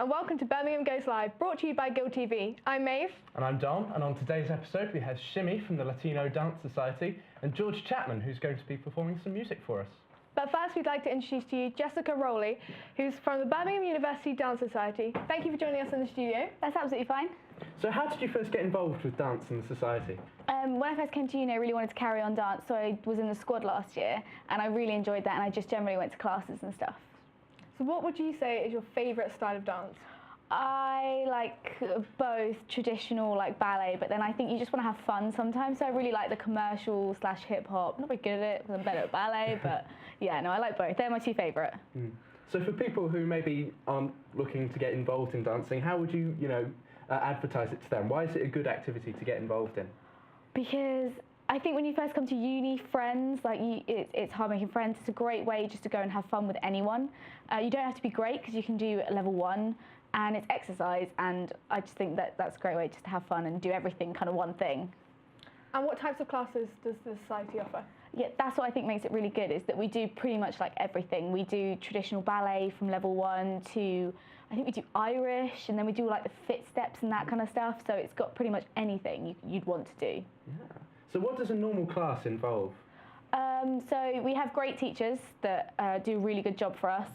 and welcome to Birmingham Goes Live, brought to you by Guild TV. I'm Maeve. And I'm Dom, and on today's episode we have Shimmy from the Latino Dance Society and George Chapman, who's going to be performing some music for us. But first we'd like to introduce to you Jessica Rowley, who's from the Birmingham University Dance Society. Thank you for joining us in the studio. That's absolutely fine. So how did you first get involved with dance in the society? When I first came to uni, I really wanted to carry on dance, so I was in the squad last year, and I really enjoyed that, and I just generally went to classes and stuff. So what would you say is your favourite style of dance? I like both traditional, like ballet, but then I think you just want to have fun sometimes, so I really like the commercial / hip-hop. Not very good at it, because I'm better at ballet, but yeah, no, I like both. They're my two favourite. So for people who maybe aren't looking to get involved in dancing, how would you, advertise it to them? Why is it a good activity to get involved in? Because I think when you first come to uni, friends, it's hard making friends. It's a great way just to go and have fun with anyone. You don't have to be great because you can do level 1, and it's exercise, and I just think that that's a great way just to have fun and do everything kind of one thing. And what types of classes does the society offer? Yeah, that's what I think makes it really good, is that we do pretty much like everything. We do traditional ballet from level 1 to, I think we do Irish, and then we do like the fit steps and that kind of stuff. So it's got pretty much anything you'd want to do. Yeah. So what does a normal class involve? So we have great teachers that do a really good job for us.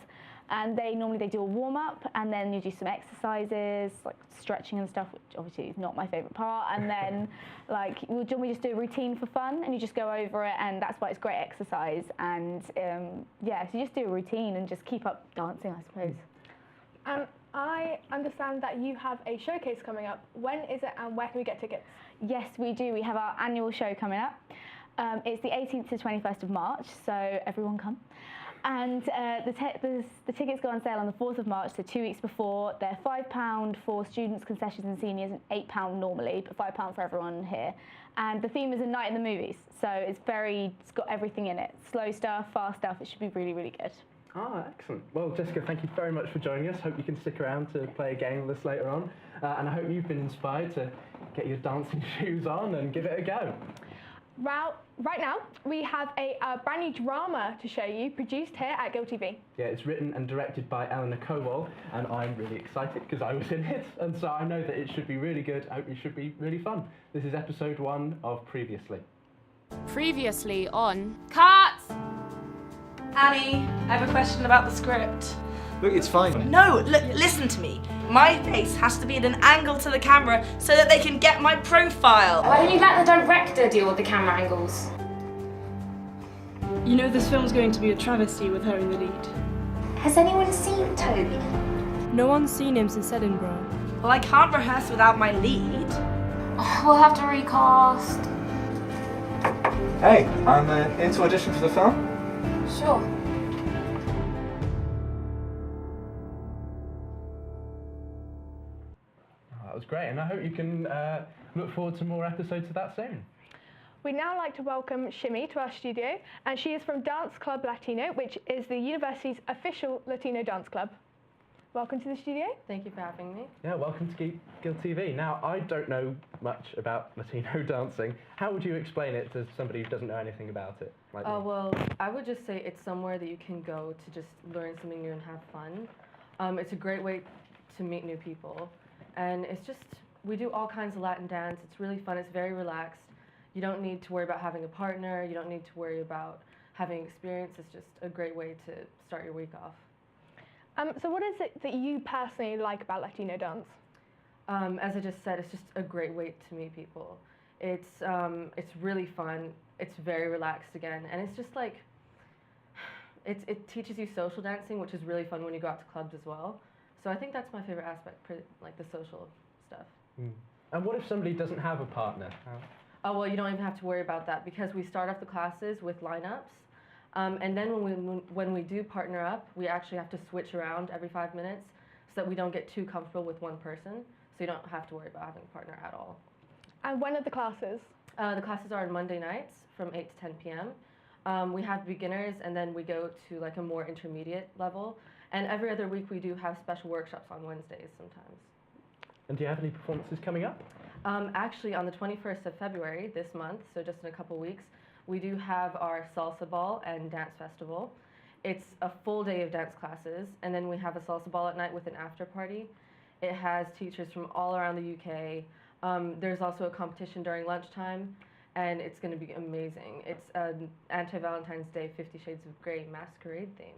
And they do a warm-up, and then you do some exercises, like stretching and stuff, which obviously is not my favourite we just do a routine for fun, and you just go over it, and that's why it's great exercise. And so you just do a routine and just keep up dancing, I suppose. And I understand that you have a showcase coming up. When is it, and where can we get tickets? Yes, we do. We have our annual show coming up. It's the 18th to 21st of March, so everyone come. And the tickets go on sale on the 4th of March, so 2 weeks before. They're £5 for students, concessions and seniors, and £8 normally, but £5 for everyone here. And the theme is a night in the movies, so it's got everything in it. Slow stuff, fast stuff, it should be really, really good. Ah, excellent. Well, Jessica, thank you very much for joining us. Hope you can stick around to play a game with us later on. And I hope you've been inspired to get your dancing shoes on and give it a go. Right now, we have a brand new drama to show you, produced here at Guild TV. Yeah, it's written and directed by Eleanor Cowell, and I'm really excited because I was in it, and so I know that it should be really good. I hope it should be really fun. This is episode 1 of Previously. Previously on... Cut! Annie, I have a question about the script. Look, it's fine. No, listen to me. My face has to be at an angle to the camera so that they can get my profile. Why don't you let the director deal with the camera angles? You know this film's going to be a travesty with her in the lead. Has anyone seen Toby? No one's seen him since Edinburgh. Well, I can't rehearse without my lead. Oh, we'll have to recast. Hey, I'm here to audition for the film. Sure. That was great, and I hope you can look forward to more episodes of that soon. We'd now like to welcome Shimmy to our studio, and she is from Dance Club Latino, which is the university's official Latino dance club. Welcome to the studio. Thank you for having me. Yeah, welcome to Guild TV. Now, I don't know much about Latino dancing. How would you explain it to somebody who doesn't know anything about it? Like me? Well, I would just say it's somewhere that you can go to just learn something new and have fun. It's a great way to meet new people. And it's just, we do all kinds of Latin dance. It's really fun. It's very relaxed. You don't need to worry about having a partner. You don't need to worry about having experience. It's just a great way to start your week off. So what is it that you personally like about Latino dance? As I just said, it's just a great way to meet people. It's really fun. It's very relaxed again. And it's just like, it teaches you social dancing, which is really fun when you go out to clubs as well. So I think that's my favorite aspect, like the social stuff. And what if somebody doesn't have a partner? Oh, well, you don't even have to worry about that because we start off the classes with lineups. And then when we do partner up, we actually have to switch around every 5 minutes so that we don't get too comfortable with one person. So you don't have to worry about having a partner at all. And when are the classes? The classes are on Monday nights from 8 to 10 p.m. We have beginners, and then we go to like a more intermediate level. And every other week we do have special workshops on Wednesdays sometimes. And do you have any performances coming up? Actually, on the 21st of February this month, so just in a couple weeks, we do have our salsa ball and dance festival. It's a full day of dance classes, and then we have a salsa ball at night with an after party. It has teachers from all around the UK. There's also a competition during lunchtime, and it's going to be amazing. It's an anti-Valentine's Day 50 Shades of Grey masquerade theme,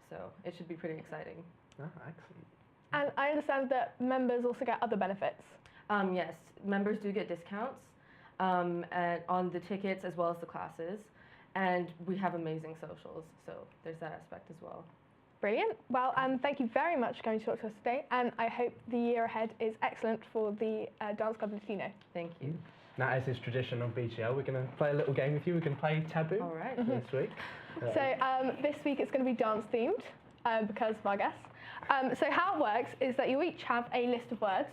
so it should be pretty exciting. Oh, excellent. And I understand that members also get other benefits. Yes, members do get discounts and on the tickets as well as the classes, and we have amazing socials, so there's that aspect as well. Brilliant. Well, thank you very much for coming to talk to us today, and I hope the year ahead is excellent for the Dance Club Latino. Thank you. Now, as is tradition on BGL, we're going to play a little game with you. We're going to play Taboo All right. this week. So this week it's going to be dance themed because of our guests. So how it works is that you each have a list of words,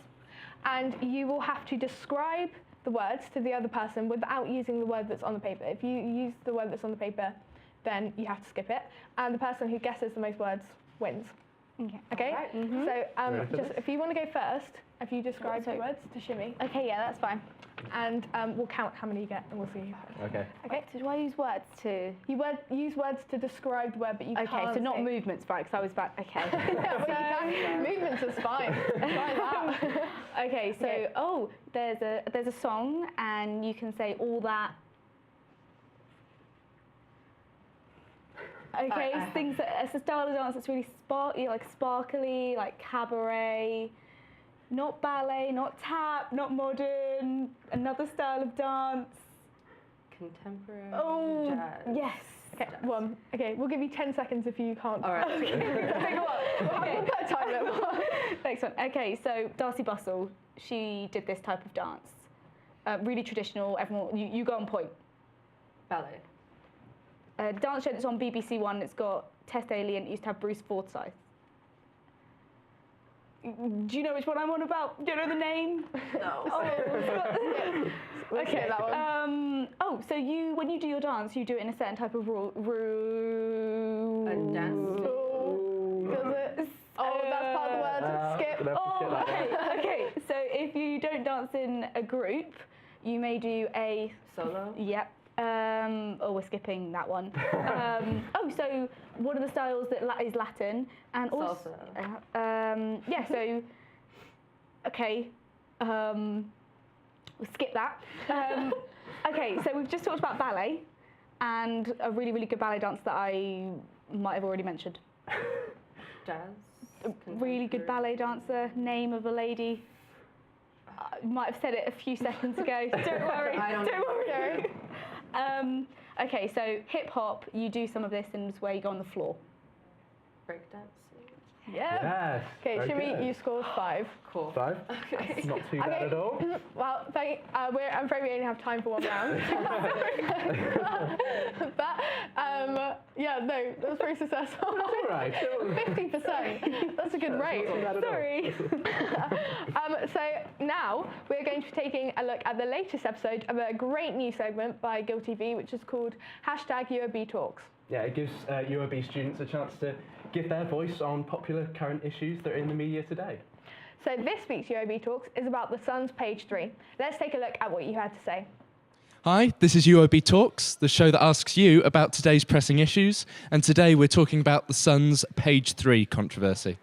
and you will have to describe the words to the other person without using the word that's on the paper. If you use the word that's on the paper, then you have to skip it, and the person who guesses the most words wins. Okay? Right. So just if you want to go first, if you describe the words to Shimmy, Okay, yeah, that's fine. and we'll count how many you get, and we'll see who goes. Okay. Okay? So do I use words to... Use words to describe the word, but you can't. Okay, so not say- movements, right? Because I was about... Okay. Yeah, well, you can. Movements is fine. Try that. Okay, so Okay. there's a song, and you can say all that. Okay, things that it's a style of dance that's really sparkly, like cabaret, not ballet, not tap, not modern. Another style of dance. Contemporary Oh, jazz. yes. Okay, one. Okay, we'll give you 10 seconds if you can't. All right. We'll put a time limit. Next one. Okay, so Darcy Bustle, she did this type of dance. Really traditional. Everyone, you go on point. Ballet. Dance show that's on BBC One. It's got Test Alien. It used to have Bruce Forsyth. Do you know which one I'm on about? Do you know the name? No. Okay. That one. So when you do your dance, you do it in a certain type of rule. A dance. Does it? Oh, that's part of the word. Skip. Okay. So if you don't dance in a group, you may do a Solo. Yep. We're skipping that one. So one of the styles that is Latin and also Salsa. So okay, we'll skip that. Okay, so we've just talked about ballet and a really, really good ballet dance that I might have already mentioned. Jazz. A really good ballet dancer, name of a lady. I might have said it a few seconds ago. Don't worry. Don't worry. Okay, so hip hop, you do some of this and it's where you go on the floor. Breakdance. Yeah. Yes. Okay, very Shimmy, good. you scored 5. Cool. 5? Okay. That's not too bad at all. Well, I'm afraid we only have time for one round. But that was pretty successful. All right. 50%. That's a good rate. Sorry. So now we're going to be taking a look at the latest episode of a great new segment by Guild TV, which is called #UOB Talks. Yeah, it gives UOB students a chance to give their voice on popular current issues that are in the media today. So this week's UOB Talks is about the Sun's page 3. Let's take a look at what you had to say. Hi, this is UOB Talks, the show that asks you about today's pressing issues, and today we're talking about the Sun's page 3 controversy.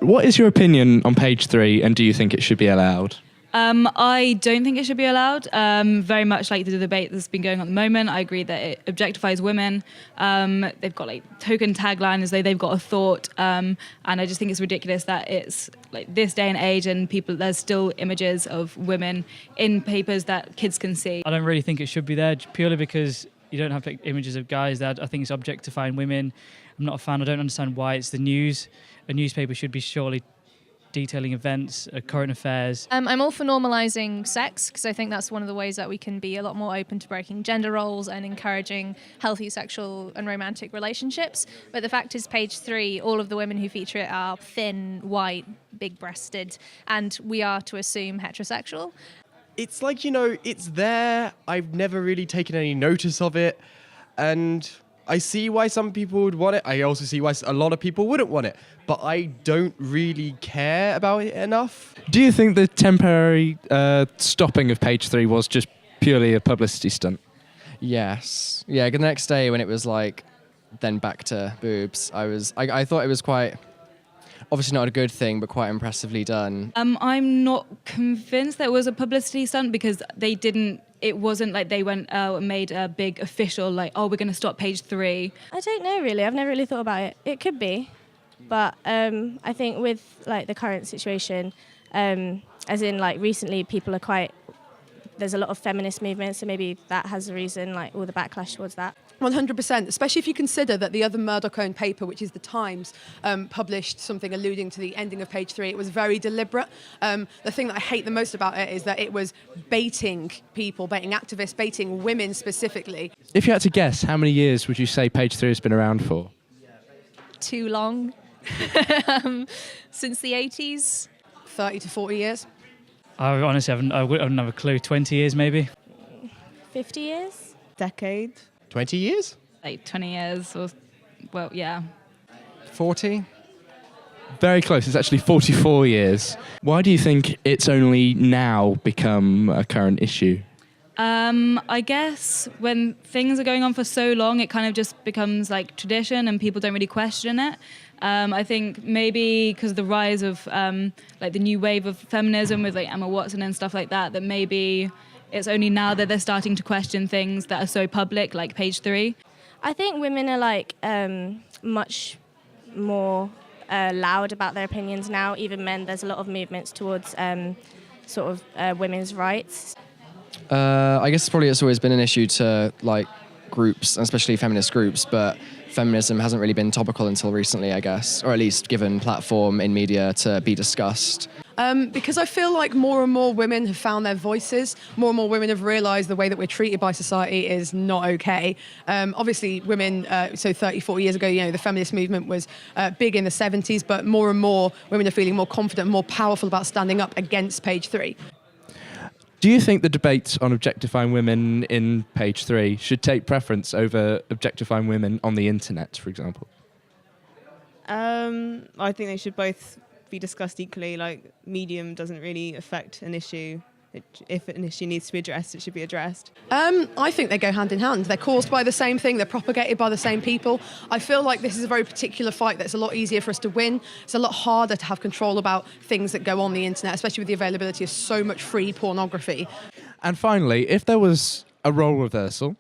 What is your opinion on page 3, and do you think it should be allowed? I don't think it should be allowed. Very much like the debate that's been going on at the moment. I agree that it objectifies women. They've got token tagline as though they've got a thought, and I just think it's ridiculous that it's this day and age and there's still images of women in papers that kids can see. I don't really think it should be there purely because you don't have images of guys there. I think it's objectifying women. I'm not a fan. I don't understand why it's the news. A newspaper should be surely detailing events, current affairs. I'm all for normalising sex because I think that's one of the ways that we can be a lot more open to breaking gender roles and encouraging healthy sexual and romantic relationships. But the fact is, page 3, all of the women who feature it are thin, white, big-breasted, and we are to assume heterosexual. It's it's there. I've never really taken any notice of it, and I see why some people would want it. I also see why a lot of people wouldn't want it. But I don't really care about it enough. Do you think the temporary stopping of page 3 was just purely a publicity stunt? Yes. Yeah, the next day when it was then back to boobs. I thought it was quite, obviously not a good thing, but quite impressively done. I'm not convinced that it was a publicity stunt because it wasn't like they went out and made a big official, like, oh, we're going to stop page 3. I don't know, really. I've never really thought about it. It could be. But I think with like the current situation, as in like recently people are there's a lot of feminist movements, so maybe that has a reason, like all the backlash towards that. 100%, especially if you consider that the other Murdoch-owned paper, which is The Times, published something alluding to the ending of page 3. It was very deliberate. The thing that I hate the most about it is that it was baiting people, baiting activists, baiting women specifically. If you had to guess, how many years would you say page 3 has been around for? Too long. Since the 80s. 30 to 40 years. I honestly I wouldn't have a clue. 20 years maybe? 50 years? Decade? 20 years? Like 20 years or, well, yeah. 40? Very close. It's actually 44 years. Why do you think it's only now become a current issue? I guess when things are going on for so long, it kind of just becomes like tradition and people don't really question it. I think maybe because of the rise of like the new wave of feminism with like Emma Watson and stuff like that, that maybe it's only now that they're starting to question things that are so public, like page 3. I think women are like much more loud about their opinions now. Even men, there's a lot of movements towards sort of women's rights. I guess it's always been an issue to like groups, especially feminist groups, but feminism hasn't really been topical until recently, I guess, or at least given platform in media to be discussed. Because I feel like more and more women have found their voices, more and more women have realised the way that we're treated by society is not okay. Obviously, women, so 30, 40 years ago, the feminist movement was big in the 70s, but more and more women are feeling more confident, more powerful about standing up against page 3. Do you think the debate on objectifying women in page 3 should take preference over objectifying women on the internet, for example? I think they should both be discussed equally. Like, medium doesn't really affect an issue. If an issue needs to be addressed, it should be addressed. I think they go hand in hand. They're caused by the same thing. They're propagated by the same people. I feel like this is a very particular fight that's a lot easier for us to win. It's a lot harder to have control about things that go on the internet, especially with the availability of so much free pornography. And finally, if there was a role reversal,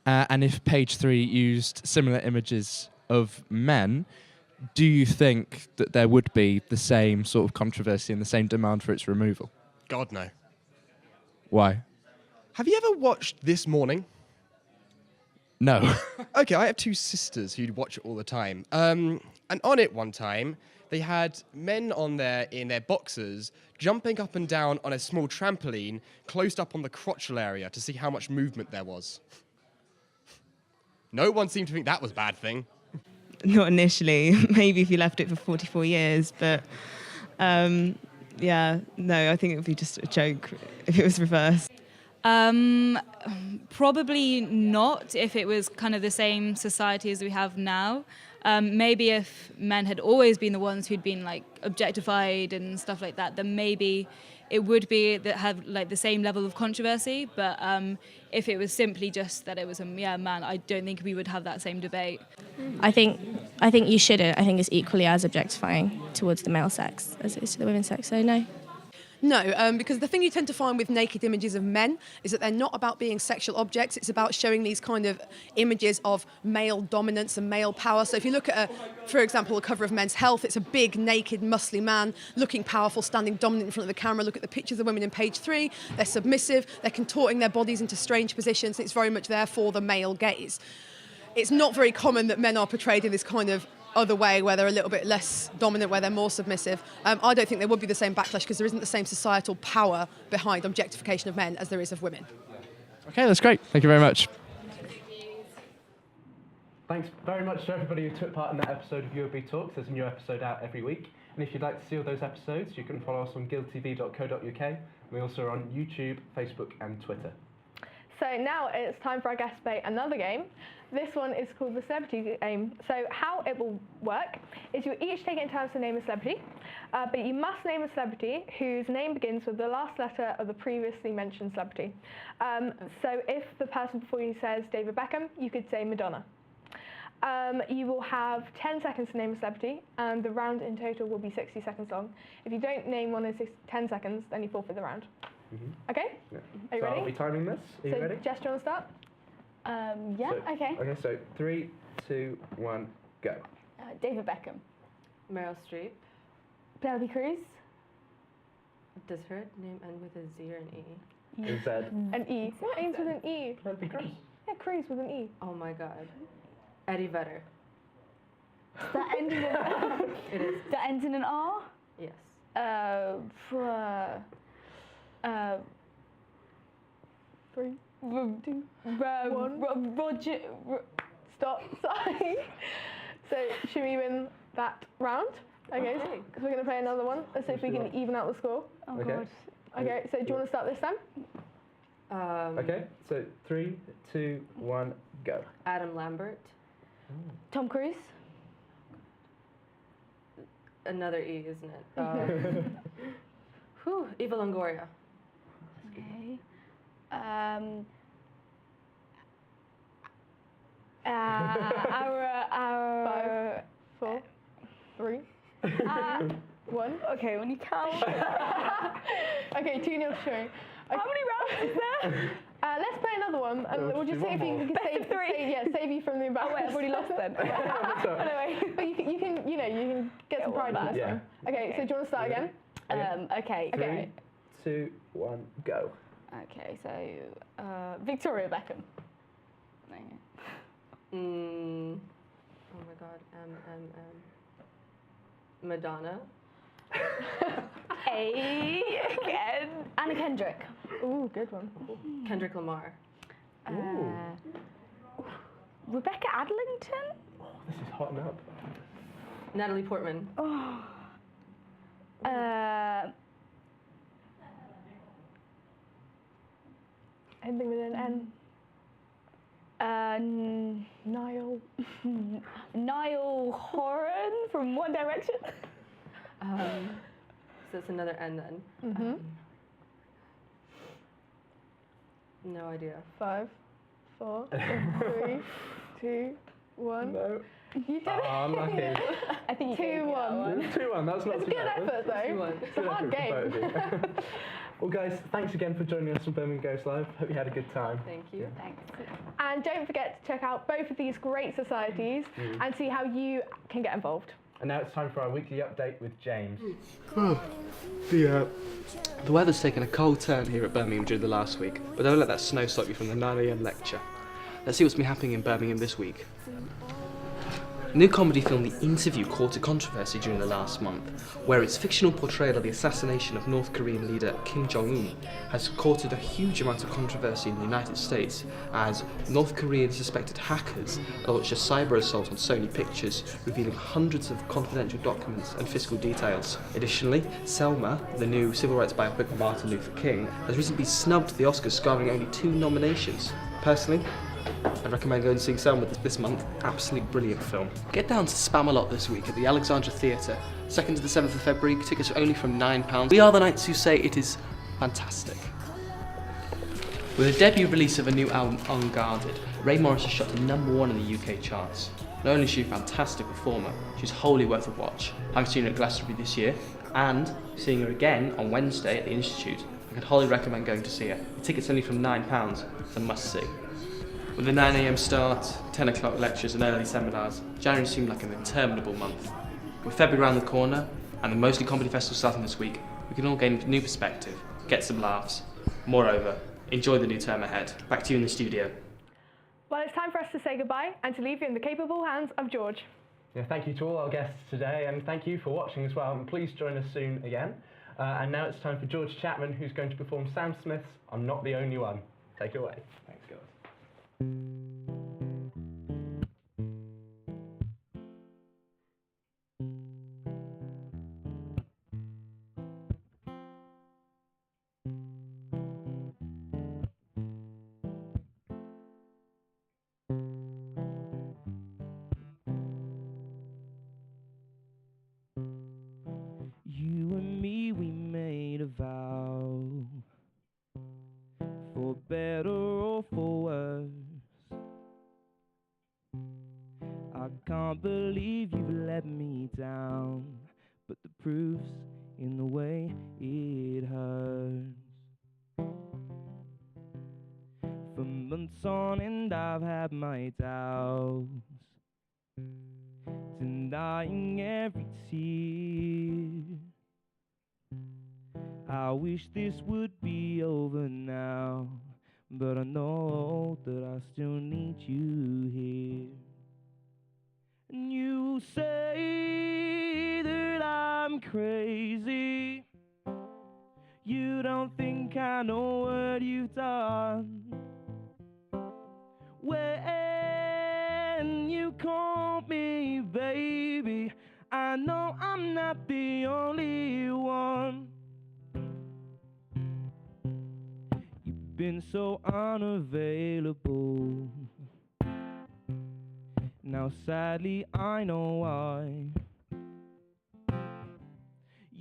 and if page 3 used similar images of men, do you think that there would be the same sort of controversy and the same demand for its removal? God, no. Why? Have you ever watched This Morning? No. Okay, I have two sisters who'd watch it all the time. And on it one time, they had men on there in their boxers jumping up and down on a small trampoline closed up on the crotchal area to see how much movement there was. No one seemed to think that was a bad thing. Not initially. Maybe if you left it for 44 years, but yeah, no, I think it would be just a joke if it was reversed. Probably not if it was kind of the same society as we have now. Maybe if men had always been the ones who'd been like objectified and stuff like that, then maybe it would be that have like the same level of controversy. But if it was simply just that it was a man, I don't think we would have that same debate. I think you shouldn't. I think it's equally as objectifying towards the male sex as it is to the women's sex. So no. No, because the thing you tend to find with naked images of men is that they're not about being sexual objects. It's about showing these kind of images of male dominance and male power. So if you look at, for example, a cover of Men's Health, it's a big, naked, muscly man looking powerful, standing dominant in front of the camera. Look at the pictures of women in page 3. They're submissive. They're contorting their bodies into strange positions. It's very much there for the male gaze. It's not very common that men are portrayed in this kind of other way where they're a little bit less dominant, where they're more submissive. I don't think there would be the same backlash because there isn't the same societal power behind objectification of men as there is of women. Okay, that's great. Thank you very much. Thanks very much to everybody who took part in that episode of UOB Talks. There's a new episode out every week. And if you'd like to see all those episodes, you can follow us on guildtv.co.uk. We also are on YouTube, Facebook and Twitter. So now it's time for our guest to play another game. This one is called the Celebrity Game. So how it will work is you each take it in turns to name a celebrity, but you must name a celebrity whose name begins with the last letter of the previously mentioned celebrity. So if the person before you says David Beckham, you could say Madonna. You will have 10 seconds to name a celebrity, and the round in total will be 60 seconds long. If you don't name one in 10 seconds, then you forfeit the round. Okay? Yeah. Are you so ready? Are we timing this? Are you ready? Jess, do you want to start? Yeah, So- okay. Okay, so 3, 2, 1, go. David Beckham. Meryl Streep. Penelope Cruz. Does her name end with a Z or an E? Is that An E. What ends with an E? Penelope Cruz? Yeah, Cruz with an E. Oh my god. Eddie Vedder. That ends in It is. that ends in an R. Yes. Three, two, one. Roger. Stop. Sorry. So, should we win that round? Okay, Okay. so we're going to play another one. Let's see if we can even out the score. Oh Okay. God. Okay, so do you want to start this time? Okay, so 3, 2, 1, go. Adam Lambert. Tom Cruise. Another E, isn't it? Whew, Eva Longoria. Okay. Our 5, 4, 3, 1. Okay, when you count. Okay, 2-0 to Shimmy. How many rounds is there? Let's play another one, and we'll just see if you can save you from the embarrassment. I've already lost then. Anyway. But you can get some pride in this Yeah. one. Okay, so do you want to start again? Okay. 3, 2, 1, go. Okay, so Victoria Beckham. Okay. Oh my god. Madonna. Again. Anna Kendrick. Ooh, good one. Kendrick Lamar. Rebecca Adlington. Oh, this is hotting up. Natalie Portman. Oh. Anything with an N? Niall. Niall Horan from One Direction. So it's another N then. No idea. 5, 4, 3, 2, 1. No. You did it. Unlucky. I think you 2-1. 2-1, that's not It's too good bad. effort though. It's a hard game. Well, guys, thanks again for joining us on Birmingham Goes Live. Hope you had a good time. Thank you. Thanks. And don't forget to check out both of these great societies and see how you can get involved. And now it's time for our weekly update with James. The weather's taken a cold turn here at Birmingham during the last week, but don't let that snow stop you from the 9 AM lecture. Let's see what's been happening in Birmingham this week. The new comedy film The Interview caught a controversy during the last month, where its fictional portrayal of the assassination of North Korean leader Kim Jong-un has courted a huge amount of controversy in the United States, as North Korean suspected hackers launched a cyber assault on Sony Pictures, revealing hundreds of confidential documents and fiscal details. Additionally, Selma, the new civil rights biopic of Martin Luther King, has recently been snubbed at the Oscars, scoring only 2 nominations. Personally, I'd recommend going and seeing Selma this month. Absolutely brilliant film. Get down to Spamalot this week at the Alexandra Theatre. 2nd to the 7th of February, tickets are only from £9. We are the Knights who say it is fantastic. With the debut release of a new album, Unguarded, Ray Morris has shot to #1 in the UK charts. Not only is she a fantastic performer, she's wholly worth a watch. I've seen her at Glastonbury this year, and seeing her again on Wednesday at the Institute. I could wholly recommend going to see her. The ticket's only from £9, it's a must-see. With the 9 AM start, 10 o'clock lectures and early seminars, January seemed like an interminable month. With February around the corner, and the Mostly Comedy Festival starting this week, we can all gain a new perspective, get some laughs. Moreover, enjoy the new term ahead. Back to you in the studio. Well, it's time for us to say goodbye and to leave you in the capable hands of George. Yeah, thank you to all our guests today, and thank you for watching as well. And please join us soon again. And now it's time for George Chapman, who's going to perform Sam Smith's I'm Not the Only One. Take it away. Thanks, guys. You and me, we made a vow, for better or for worse. I can't believe you've let me down, but the proof's in the way it hurts. For months on end I've had my doubts, denying every tear. I wish this would be over now, but I know that I still need you here. And you say that I'm crazy. You don't think I know what you've done. When you call me baby, I know I'm not the only one. You've been so unavailable. Now sadly I know why.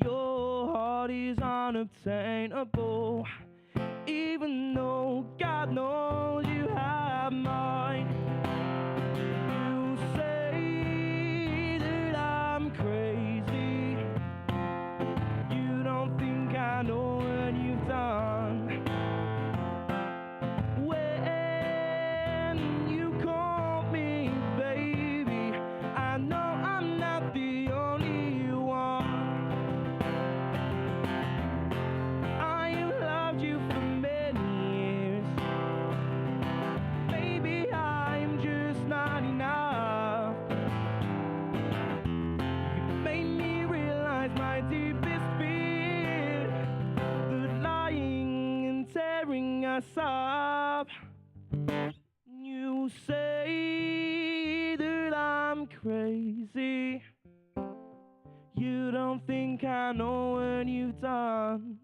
Your heart is unobtainable, even though God knows you have mine. You say that I'm crazy. You don't think I know what you've done. When you call me baby, I know I'm not the only one. I have loved you for many years. Baby, I'm just not enough. You made me realize my deepest fear, that lying and tearing us up. You say that I'm crazy. You don't think I know what you've done.